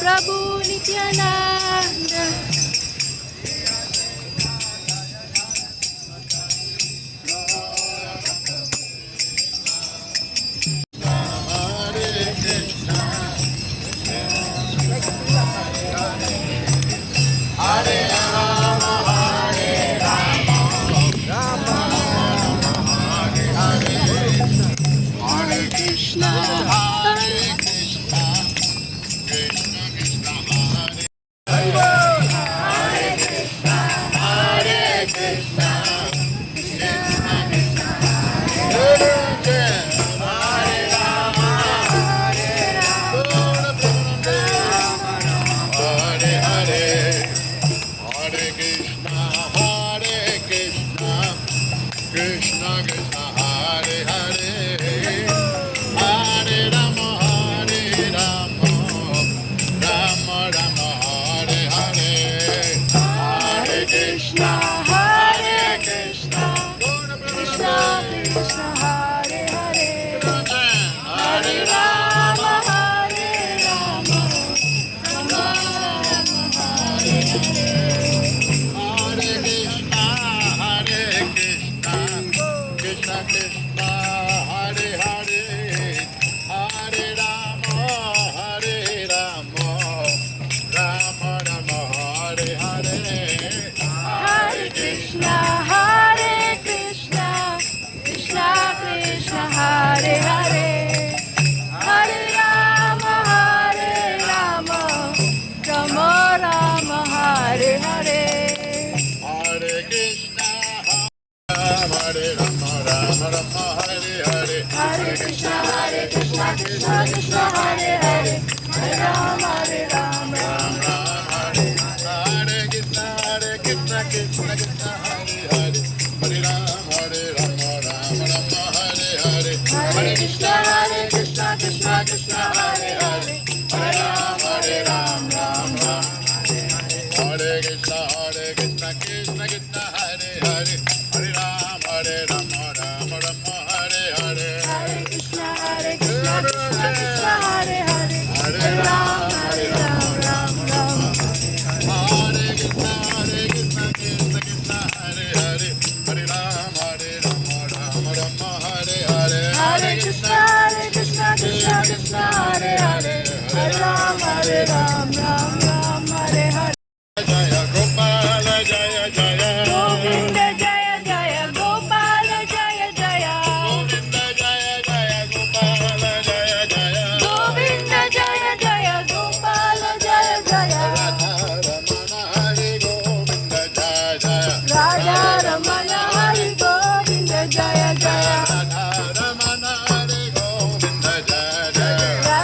प्रभु Nityanand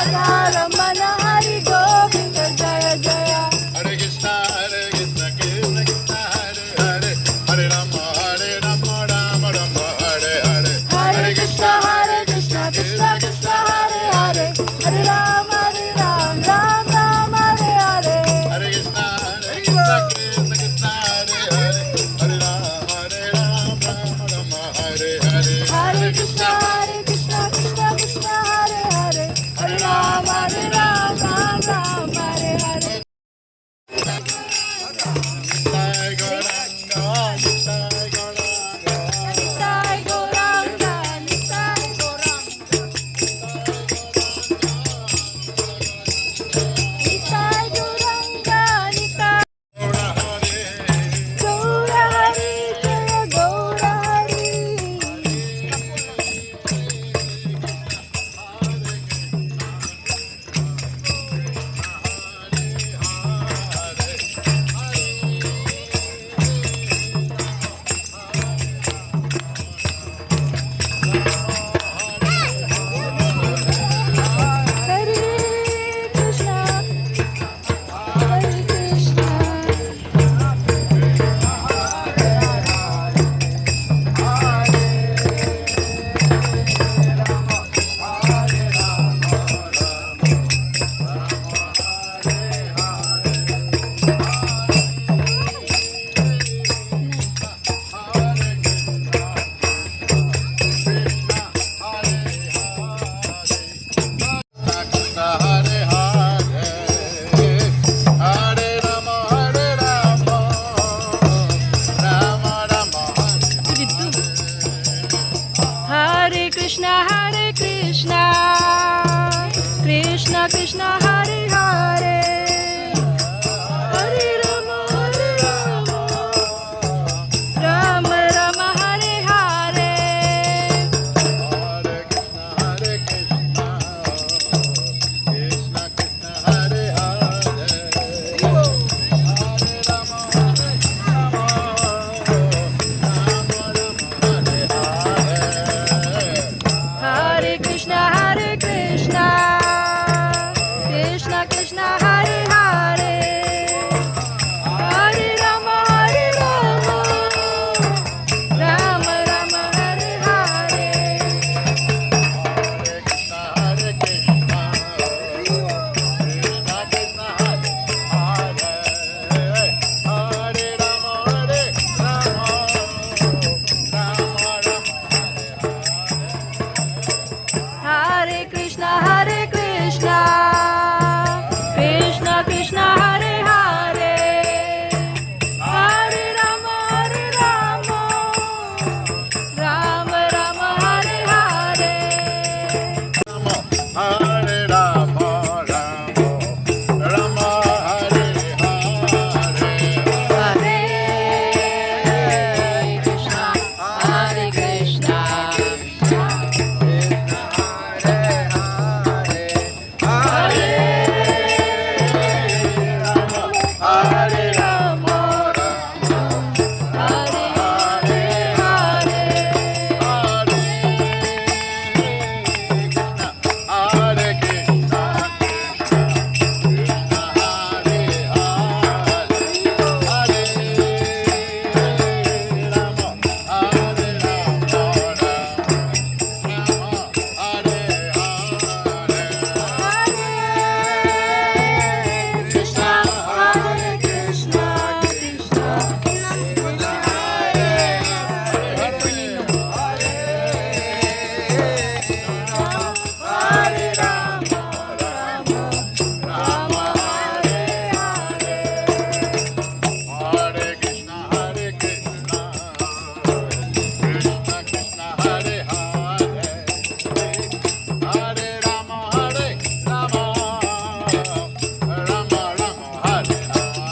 Radha Ramana Hari Govinda Jaya Krishna Hare Hare Hare Rama Rama Rama Hare Hare Hare Krishna Hare Krishna Krishna Krishna Hare Hare Hare Rama Rama Rama Hare Hare Hare Krishna Hare Krishna Krishna Krishna Hare Hare Hare Rama Rama Rama Hare Hare Hare Rama, Rama Hare Hare. Hare Krishna Hare Krishna Hare Rama, Hare Hare Krishna, Krishna Hare Hare, Hare Rama, Hare Rama, Hare Krishna Hare Krishna Krishna Hare Rama Rama Hare Hare Hare Krishna, Hare Krishna, Krishna Krishna, Hare Hare, Hare Rama, Hare Rama, Rama Rama, Hare Hare. Hare Krishna Hare Krishna Krishna Krishna Hare Hare Hare Rama Rama Rama Hare Hare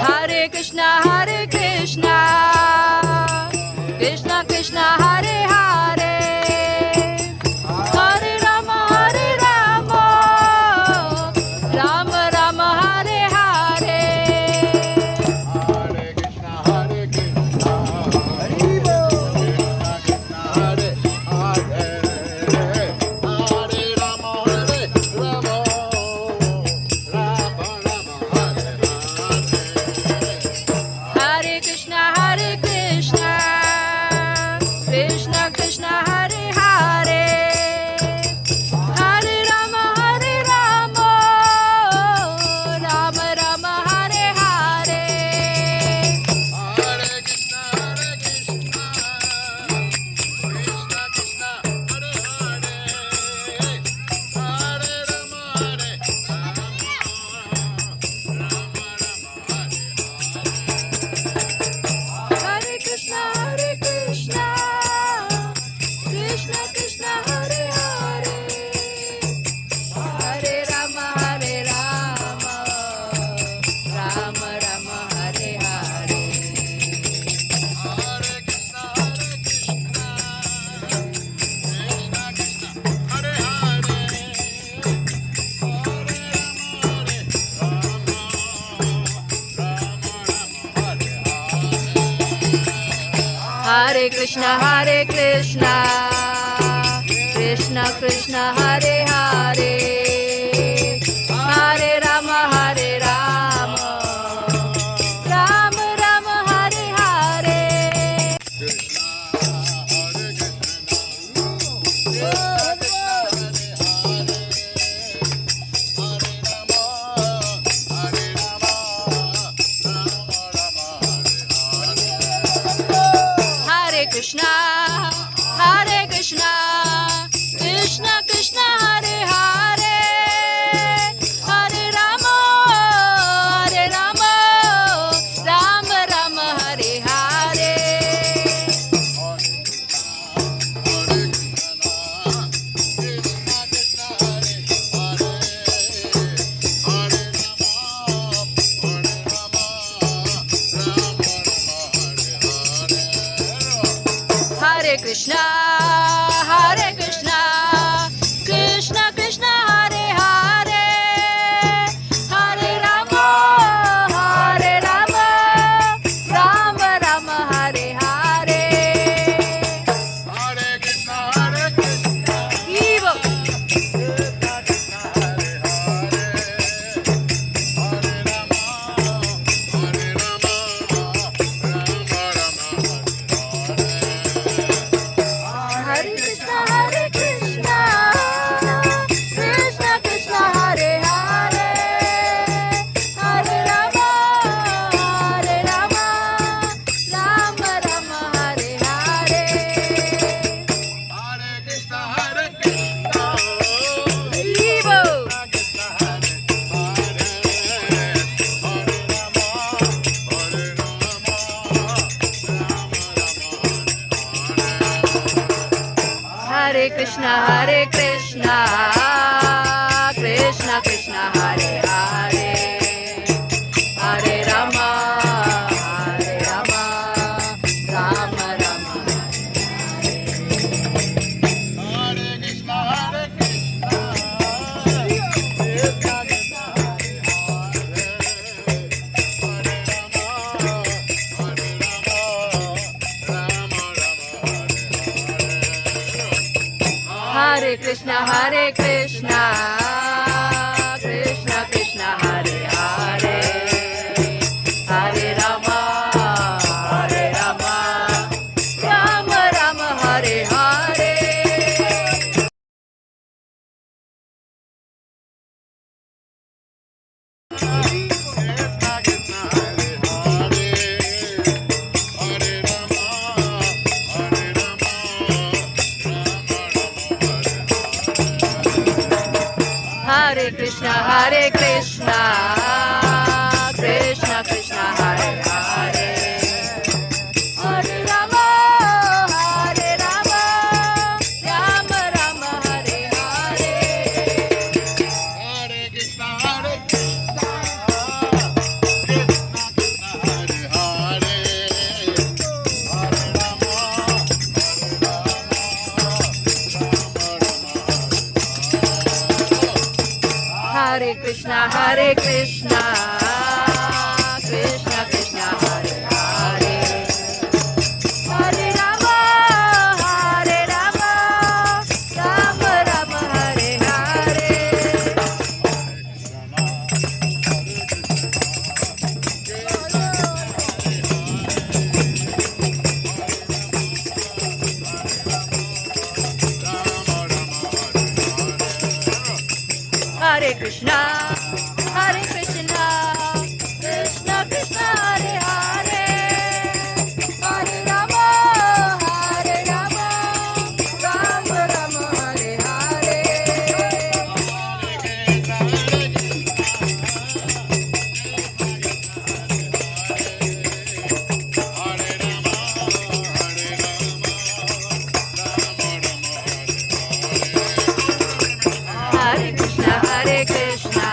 Hare Krishna, Hare Krishna, Krishna Krishna, Hare Hare, Hare Rama, Hare Rama, Rama Rama, Hare Hare. Hare Krishna Hare Krishna Krishna Krishna Hare Hare Hare Rama Rama Rama Hare Hare Hare Krishna, Hare Krishna, Krishna Krishna, Hare Hare, Hare Rama, Hare Rama, Rama Rama, Hare Hare Krishna Hare Krishna Krishna Krishna Hare Hare Hare Rama Rama Rama Hare Hare Hare Krishna, Hare Krishna, Krishna Krishna, Hare Hare, Hare Rama, Hare Rama, Rama Rama, Hare Hare. Hare Krishna Hare Krishna Krishna Krishna Hare Hare Hare Rama Rama Rama Hare Hare Krishna, Hare Krishna, Krishna Krishna, Hare Hare, Hare Rama, Hare Rama, Rama Rama, Hare Hare. Hare Krishna Hare Krishna Krishna Krishna Hare Hare Hare Krishna, Hare Krishna, Krishna Krishna, Hare Hare, Hare Rama, Hare Rama, Rama Rama, Hare Hare. Hare Krishna, Hare Krishna, Evil. Krishna Krishna, Hare Hare, Hare Rama, Hare Rama, Rama Rama, Hare Hare Hare. Krishna, Hare Krishna, Krishna Krishna, Hare Hare, Hare Rama, Hare Rama, Rama Rama, Hare Hare. Hare Krishna, Hare Krishna, Evil. Krishna Hare Hare, Hare Rama, Hare Rama, Rama Rama, Hare Krishna, Hare Krishna, Krishna Krishna, Hare Hare, Hare Rama, Hare Rama, Rama Rama. Hare Krishna, Hare Krishna, Krishna Krishna, Hare Hare, Hare Rama, Hare Rama, Rama Rama, Hare Hare Krishna, Hare Krishna, Krishna Krishna, Hare Hare, Hare Rama, Hare Rama, Rama Rama, Hare Hare. Krishna Krishna, Hare Hare, Hare Rama, Hare Rama, Rama Rama, Hare Krishna, Hare Krishna, Krishna Krishna, Hare Hare, Hare Rama, Hare Rama, Rama Rama, Hare Hare. Hare Krishna, Hare Krishna, Krishna Krishna, Hare Hare, Hare Rama, Hare Rama, Hare Krishna, Hare Krishna, Krishna Krishna, Hare Hare, Hare Rama, Hare Rama, Rama Rama, Hare Hare. Hare Krishna, Hare Krishna,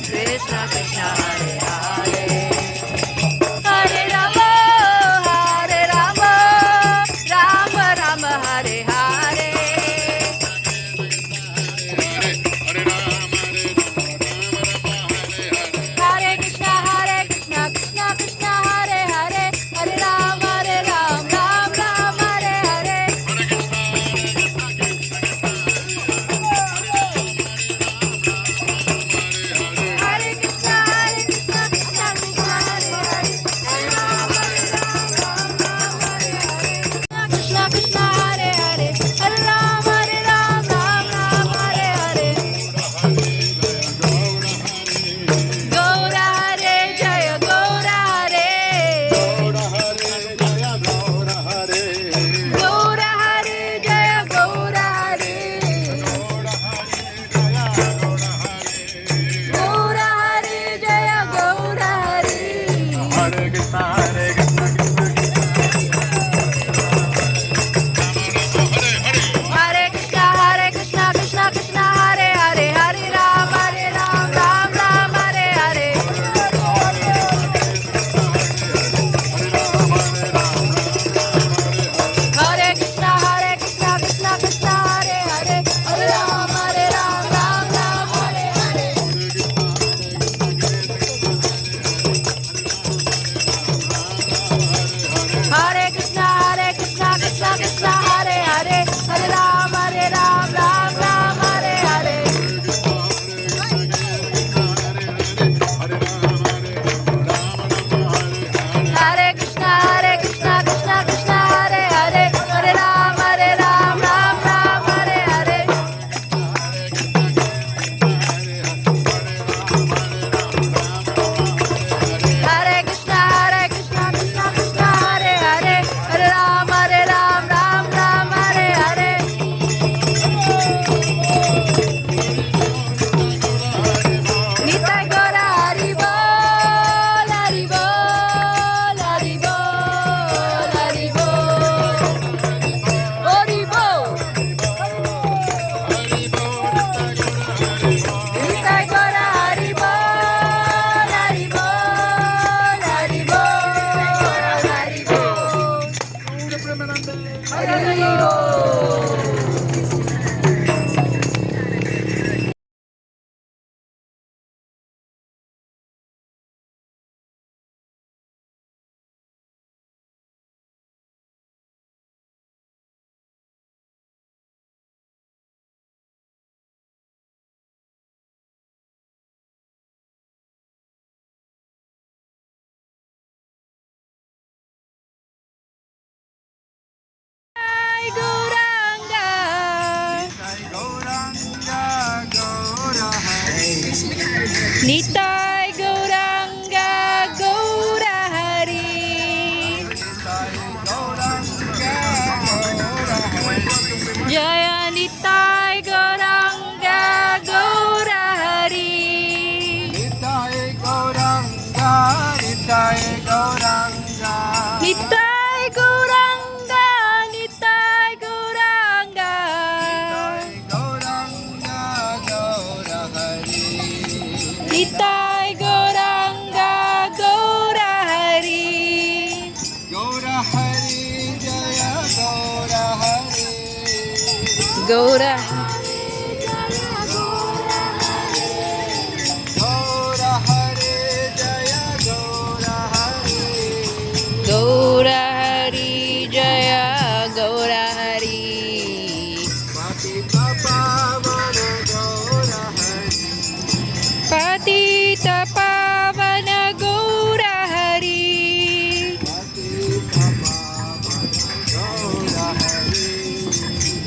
Krishna Krishna, Hare Hare, Hare Rama, Hare Rama, Rama Rama, Hare Hare. Hare Krishna, Hare Krishna, Krishna Krishna, Hare Hare, Hare Rama, Hare Rama, Rama Rama, Hare Hare. Hare Krishna, Krishna Krishna, Hare Hare, Hare Ram, Ram Ram, Hare Hare. Hare Krishna, Krishna Krishna, Hare Hare, Hare Ram, Ram Ram, Hare Hare. Krishna Krishna, Hare Hare, Hare Ram, Ram Ram, Hare Hare. Gaura Hare, Jaya Gaura Hare. Gaura Hare, Jaya Gaura Hare. Gaura Hare, Jaya Gaura Hare. Hare Krishna, Hare Krishna, Krishna Krishna, Hare Krishna, Hare Krishna, Krishna Krishna, Hare Hare, Hare Ram, Ram Ram, Hare Hare. Nitai Gauranga Nitai Gauranga, Nitai Gauranga, Nitai Gauranga Gaura Hari Nitai Gauranga, Gaura Hari, Gaura Hari Jaya Gaura Hari Gaura, Gaura Hari Jaya Gaura Hari Gaura Hari Jaya Gaura Hari, Patita Pavana Gaura Hari Patita Pavana Gaura Hari,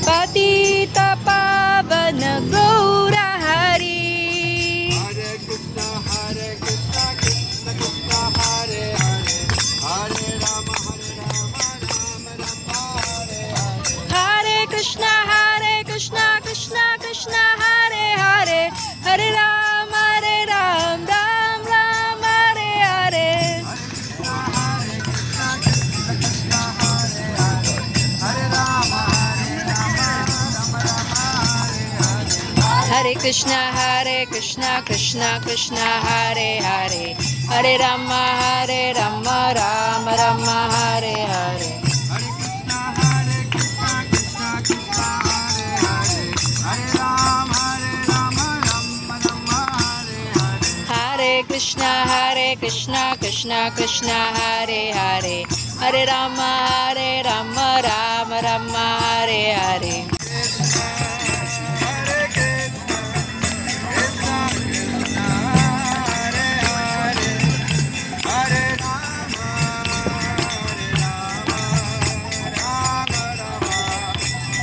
Patita Pavana Gaura Hari Patita Pavana Gaura Hari, Hare Krishna Hare Krishna Krishna Krishna Hare Hare Hare Rama Ram Ram Hare Hare Hare Krishna Hare Krishna Krishna Krishna Hare Hare Hare Rama Rama Rama Hare Hare Hare Krishna Hare Krishna Krishna Krishna Hare Hare Hare Rama Rama Rama Hare Hare Hare Krishna, Hare Krishna, Krishna Krishna, Hare Hare, Hare Rama, Hare Rama, Rama Rama,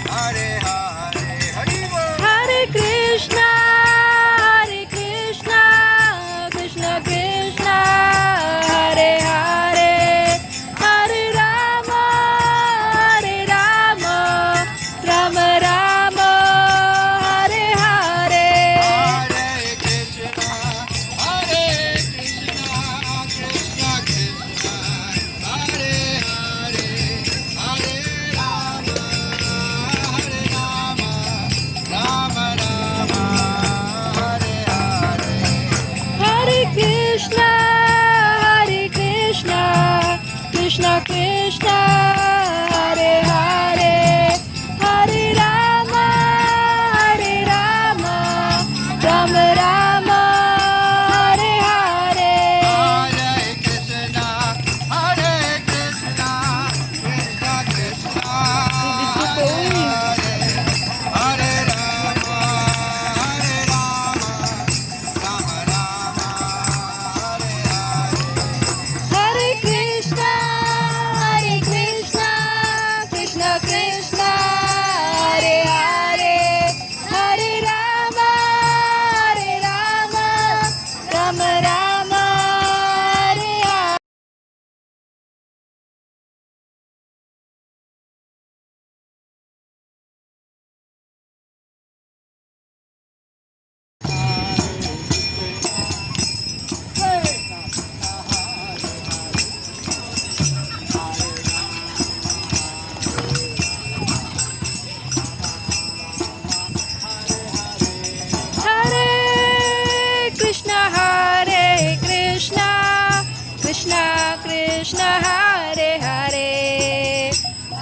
Hare Hare. Hare Krishna, Hare Krishna, Krishna Krishna, Hare Hare, Hare Rama, Hare Rama. Rama Rama Hare Hare Hare Krishna Hare Krishna Krishna Krishna Hare Hare Hare Rama Hare Rama Rama Rama Hare Hare Hare Krishna Krishna Krishna Hare Rama, Hare Rama, Rama Rama, Hare Hare. Hare Krishna, Hare Krishna, Krishna Krishna, Hare Hare. Hare Rama, Hare Rama, Rama Rama, Hare Hare. Hare Krishna, Hare Krishna, Krishna Krishna, Hare Hare,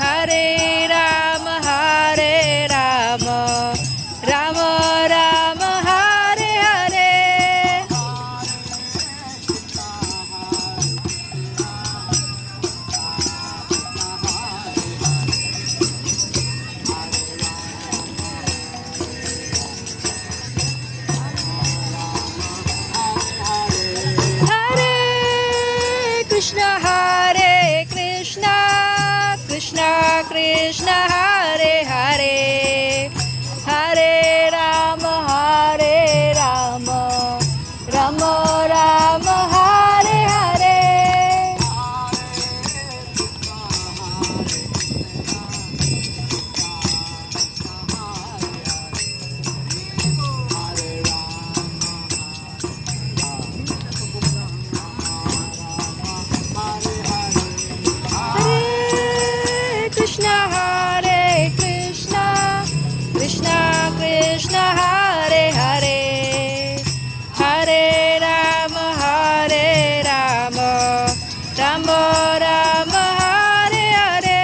Hare Rama, Hare Rama, Rama Rama, Hare Hare. Hare Krishna, Hare Krishna, Krishna Krishna, Hare Hare, Hare Rama, Hare Rama, Rama Rama, Hare Hare. Ram Ram Hare Hare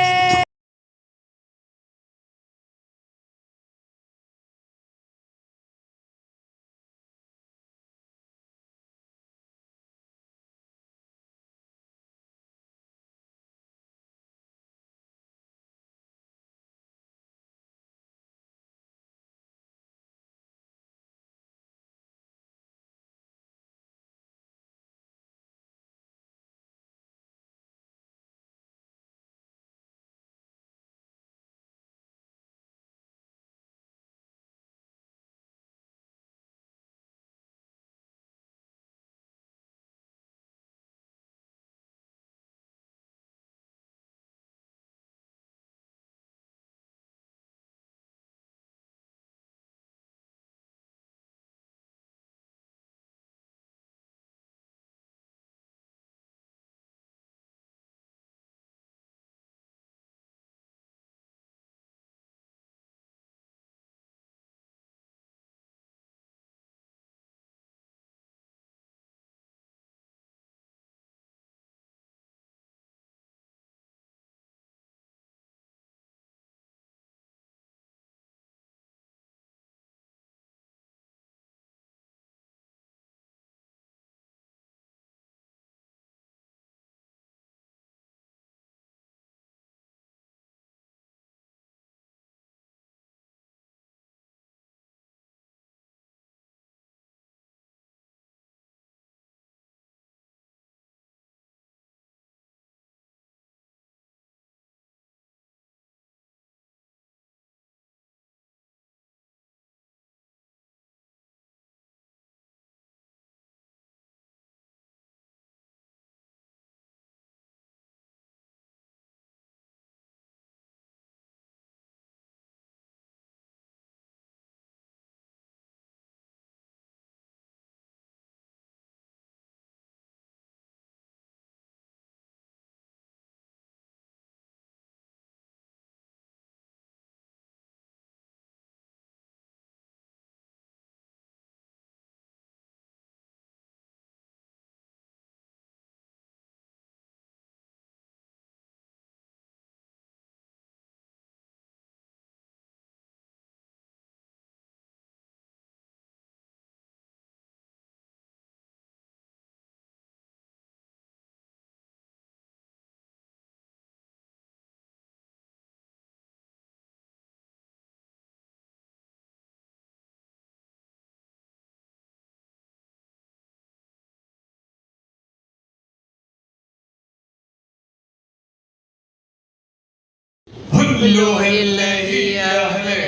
हुल्लो हिले हिया हिले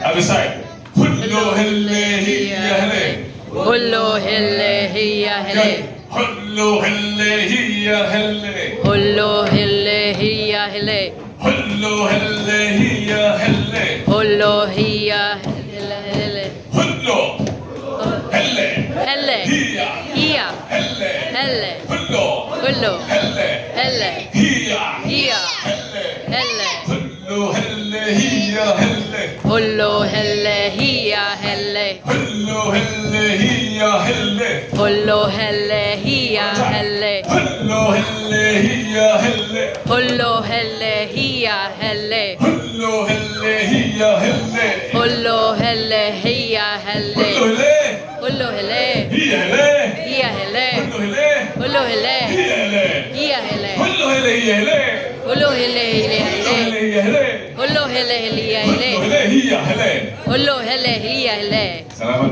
other side हुल्लो हिले हिया हिले हुल्लो हिले हिया हिले हुल्लो हिले हिया हिले हुल्लो हिले हिया हिले हुल्लो हिले हिया हिले हुल्लो हिया हिले हुल्लो हिले हिले हिया हिया हिले हिले हुल्लो हुल्लो हिले हिले हिया हिया हिले हिले हुल्लो हिले हिया हिले हुल्लो हिले हिया हिले हुल्लो हिले हिया हिले हुल्लो हिले हिया हिले हुल्लो हिले हिया हिले हुल्लो हिले हिया हिले हुल्लो हिले हिया हिले हुल्लो हिले हिया हिले हुल्लो हिले हुल्लो हिले हिया हिले हिया हिले हुल्लो हिले हुल्लो हिले हुल्लो हिले हिया हिले हुल्लो हिले हिया हिले हुल्लो हिले हिया हिले हुल्लो हिले हिया हिले हुल्लो हिले हिया हिले सलाम